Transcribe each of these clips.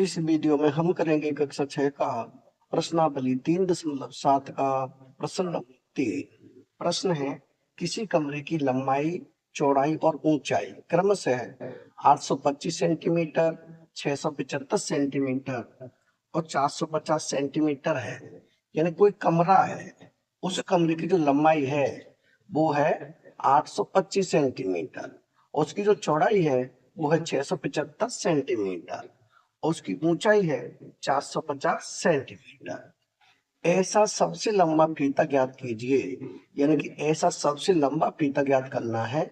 इस वीडियो में हम करेंगे कक्षा 6 का प्रश्नावली 3.7 का प्रश्न नंबर 3। प्रश्न है, किसी कमरे की लंबाई, चौड़ाई और ऊंचाई क्रमशः 825 सेंटीमीटर, 675 सेंटीमीटर और 450 सेंटीमीटर है। यानी कोई कमरा है, उस कमरे की जो लंबाई है वो है 825 सेंटीमीटर और उसकी जो चौड़ाई है वो है 675 सेंटीमीटर और उसकी ऊंचाई है 450 सेंटीमीटर। ऐसा सबसे लंबा फीता ज्ञात कीजिए। यानी कि ऐसा सबसे लंबा फीता ज्ञात करना है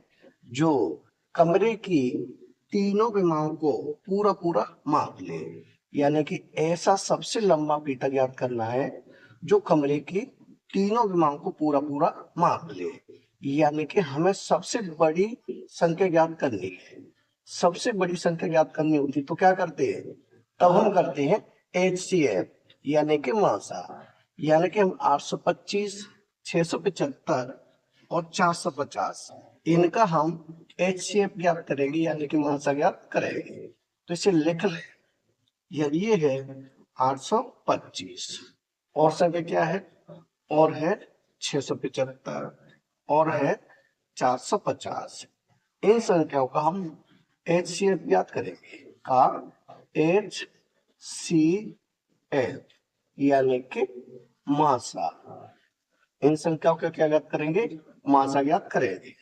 जो कमरे की तीनों विमाओं को पूरा पूरा माप ले। यानी कि ऐसा सबसे लंबा फीता ज्ञात करना है जो कमरे की तीनों विमाओं को पूरा पूरा माप ले। यानी कि हमें सबसे बड़ी संख्या ज्ञात करनी है। सबसे बड़ी संख्या ज्ञात करनी होती तो क्या करते हैं, तब हम करते हैं HCF यानी कि मासा। यानी कि हम 825, 675 और 450 इनका हम HCF ज्ञात करेंगे यानी कि मासा ज्ञात करेंगे। तो इसे लिख लें। ये है 825 और संख्या क्या है, और है 675 और है 450। इन संख्याओं का हम HCF ज्ञात करेंगे का HCF यानी कि मासा। इन संख्याओं का क्या ज्ञात करेंगे, मासा ज्ञात करेंगे।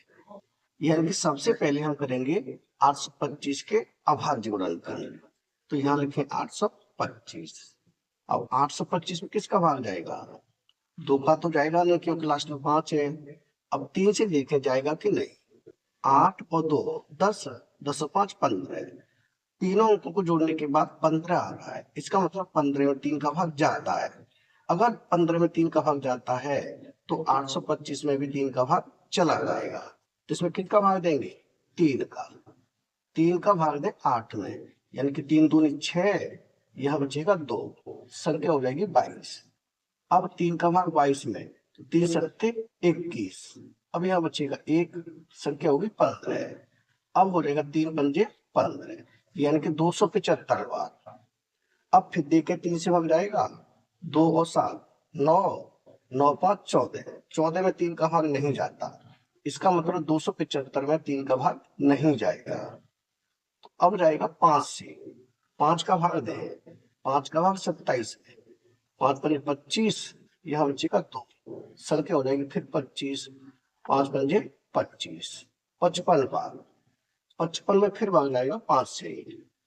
यानी कि सबसे पहले हम करेंगे 825 के अभाज्य गुणनखंड। तो यहाँ लिखें 825। अब 825 में किसका भाग जाएगा, दो का तो जाएगा नहीं क्योंकि लास्ट में 5 है। अब 3 से देखे जाएगा कि नहीं, 8 और 2 10, 10 और 5 15। तीनों अंकों को जोड़ने के बाद 15 आ रहा है। इसका मतलब 15 में 3 का भाग जाता है। अगर 15 में 3 का भाग जाता है तो 825 में भी 3 का भाग चला जाएगा। तो इसमें किसका भाग देंगे, 3 का। 3 का भाग दें 8 में, यानी कि 3 दूनी 6, यह बचेगा 2, संख्या हो जाएगी 22। अब 3 का भाग 22 में, तो 3 सत्ते 21। अब यहाँ बचेगा 1, संख्या होगी 15। अब हो जाएगा 3 पंजे 15 यानी कि 275 बार। अब फिर देखे 3 से भाग जाएगा, 2 और 7 9, 9 5 14, 14 में 3 का भाग नहीं जाता। इसका मतलब 275 में 3 का भाग नहीं जाएगा। तो अब जाएगा 5 से, 5 का भाग दे, 5 का भाग 27 है, 5 पंजे 25, यहाँ बचेगा 2, संख्या हो जाएगी फिर 25, 5 पंजे 25, 55 बार। 55 में फिर भाग जाएगा 5 से,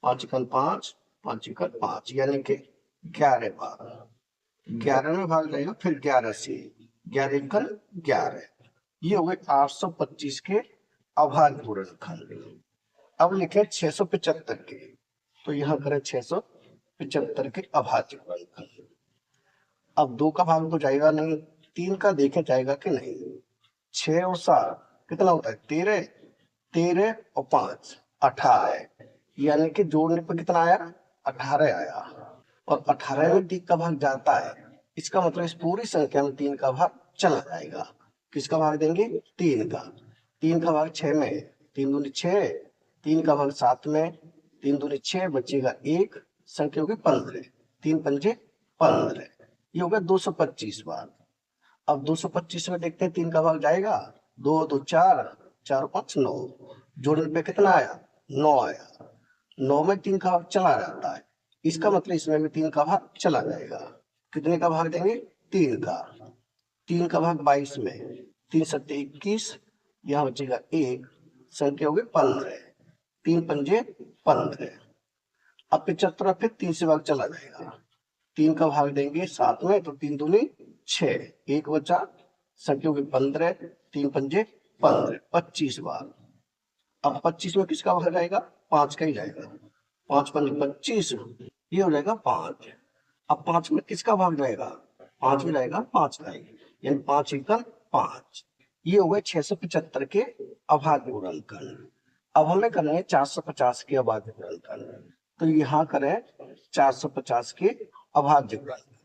5 एकन 5, 5 एकन 5 यानी कि 11 बार। 11 में भाग जाएगा फिर 11 से, 11 एकन 11। ये हो गए 825 के अभाज्य गुणनखंड। अब लिखे 675 के, तो यहाँ करें 675 के अभाज्य गुणनखंड। अब 2 का भाग तो जाएगा नहीं, 3 का देखे जाएगा कि नहीं। 6 और 7 कितना होता है 13, 13 और 5 18, यानी कि जोड़ने पर कितना आया 18 आया। और 18 में 3 का भाग जाता है। इसका मतलब इस पूरी संख्या में 3 का भाग चला जाएगा। किसका भाग देंगे, 3 का। 3 का भाग 6 में, 3 दूनी 6, 3 का भाग 7 में, 3 दूनी 6, बचेगा 1, संख्या होगी 15, 3 पंजे 15। ये होगा 225 बार। अब 225 में देखते हैं 3 का भाग जाएगा, 2 2 4, 4 5 9, जोड़ने पे कितना आया 9 आया। 9 में 3 का भाग चला जाता है। इसका मतलब इसमें भी 3 का भाग चला जाएगा। कितने का भाग देंगे, 3 का। 3 का भाग 22 में, 3 सत्ते 21, यहाँ बचेगा 1, संख्या होगी 15, 3 पंजे 15। अब 75 फिर 3 से भाग चला जाएगा। 3 का भाग देंगे 7 में, तो 3 दूनी 6, 1 बचा, संख्या होगी 15, 3 पंजे 15, 25 बार। अब 25 में किसका भाग जाएगा, 5 का ही जाएगा। 5 पंजे 25, ये हो जाएगा 5। अब 5 में किसका भाग जाएगा, 5 में जाएगा 5 का ही, यानी 5 एकम 5। ये हो गए 675 के अभाज्य गुणनखंड। अब हमें करना है 450 के अभाज्य गुणनखंड। तो यहाँ करें 450 के अभाज्य गुणनखंड।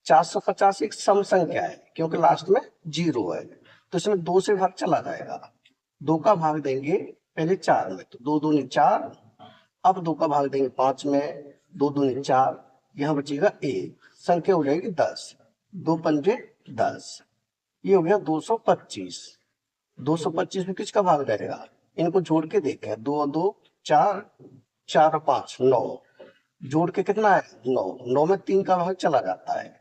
450 एक सम संख्या है क्योंकि लास्ट में 0 है, तो इसमें 2 से भाग चला जाएगा। 2 का भाग देंगे पहले 4 में, तो 2 दूनी 4। अब 2 का भाग देंगे 5 में, 2 दूनी 4, यहाँ बचेगा 1, संख्या हो जाएगी 10, 2 पंजे 10, ये हो गया 225। 225 में किसका भाग रहेगा? इनको जोड़ के देखें, 2 और 2 4, 4 और 5 9, जोड़ के कितना है 9, 9 में 3 का भाग चला जाता है,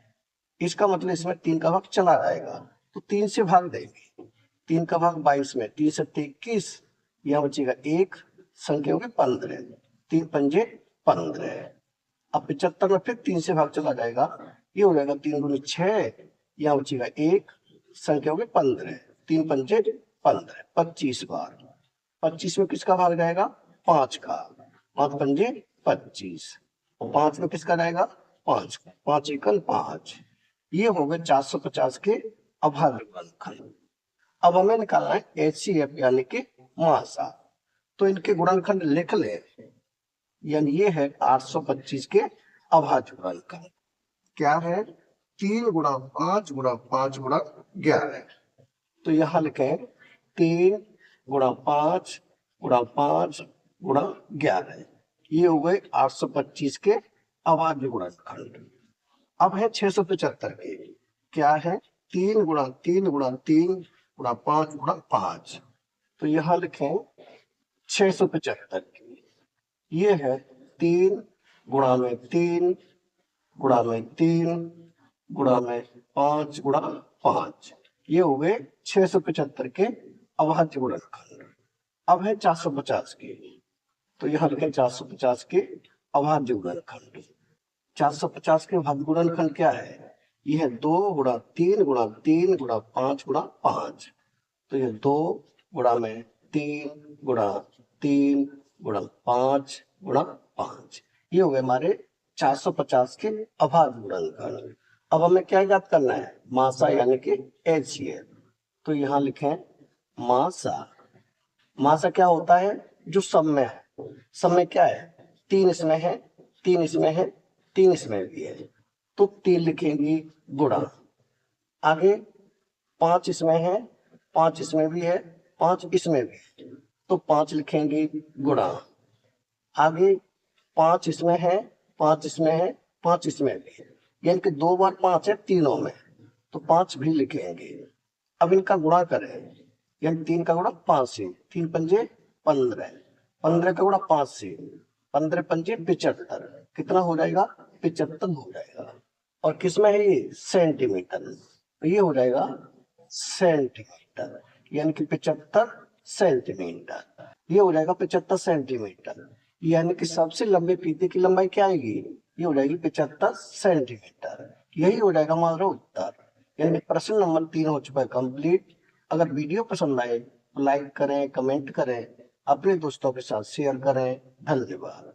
इसका मतलब इसमें 3 का भाग चला जाएगा, तो 3 से भाग देंगे, 3 का भाग 22 में, 3 से 21, यहाँ बचेगा 1, संख्या होगी 15, 3 पंजे 15। अब 75 में फिर 3 से भाग चला जाएगा, ये हो जाएगा 3 दूनी 6, यहाँ बचेगा 1, संख्या होगी 15, 3 पंजे 15, 25 बार। 25 में किसका भाग जाएगा? 5 का, 5 पंजे 25, और 5 में किसका जाएगा? 5 का, 5 एकल 5। ये हो गए 450 के अभाज्य गुणनखंड। अब हमें निकालना है HCF यानी कि मासा, तो इनके गुणनखंड लिख ले, यानी ये है 825 के अभाज्य गुणनखंड। क्या है? 3 गुणा 5 गुणा 5 गुणा 11, तो यहाँ लिखें 3 गुणा 5 गुणा 5 गुणा 11, ये हो गए 825 के अभाज्य गुणनखंड। अब है 675 के, क्या है? 3 गुणा 3 गुणा 3 गुणा 5 गुणा 5, तो यहाँ लिखें 675 की, ये है 3 गुणा में 3 गुणा में 3 गुणा में 5 गुणा 5, ये हो गए 675 के अभाज्य गुणनखंड। अब है 450 के, तो यहाँ लिखें 450 के अभाज्य गुणनखंड। 450 के अभाज्य गुणनखंड क्या है? यह है 2 गुणा 3 गुणा 3 गुणा 5 गुणा 5, तो ये 2 गुणा में 3 गुणा 3 गुणा 5 गुणा 5, ये हो गए हमारे 450 के अभाज्य गुणनखंड। अब हमें क्या याद करना है? मासा यानी कि HCF, तो यहाँ लिखें मासा। मासा क्या होता है? जो सब में है, सब में क्या है? 3 इसमें है, 3 इसमें है, 3 इसमें भी है, तो 3 लिखेंगे गुणा, आगे 5 इसमें है, 5 इसमें भी है, 5 इसमें भी है, तो 5 लिखेंगे गुणा, आगे 5 इसमें है, 5 इसमें है, 5 इसमें भी है, यानी कि 2 बार 5 है तीनों में, तो 5 भी लिखेंगे। अब इनका गुणा करें, यानी 3 का गुणा 5 से, 3 पंजे 15, 15 का गुणा 5 से, 15 पंजे 75, कितना हो जाएगा? 75 हो जाएगा। और किसमें है ये? सेंटीमीटर, तो ये हो जाएगा सेंटीमीटर, यानी कि 75 सेंटीमीटर, ये हो जाएगा 75 सेंटीमीटर, यानी कि सबसे लंबे फीते की लंबाई क्या आएगी? ये हो जाएगी 75 सेंटीमीटर। यही हो जाएगा हमारा उत्तर, यानी प्रश्न नंबर 3 हो चुका है कंप्लीट। अगर वीडियो पसंद आए तो लाइक करें, कमेंट करें, अपने दोस्तों के साथ शेयर करें। धन्यवाद।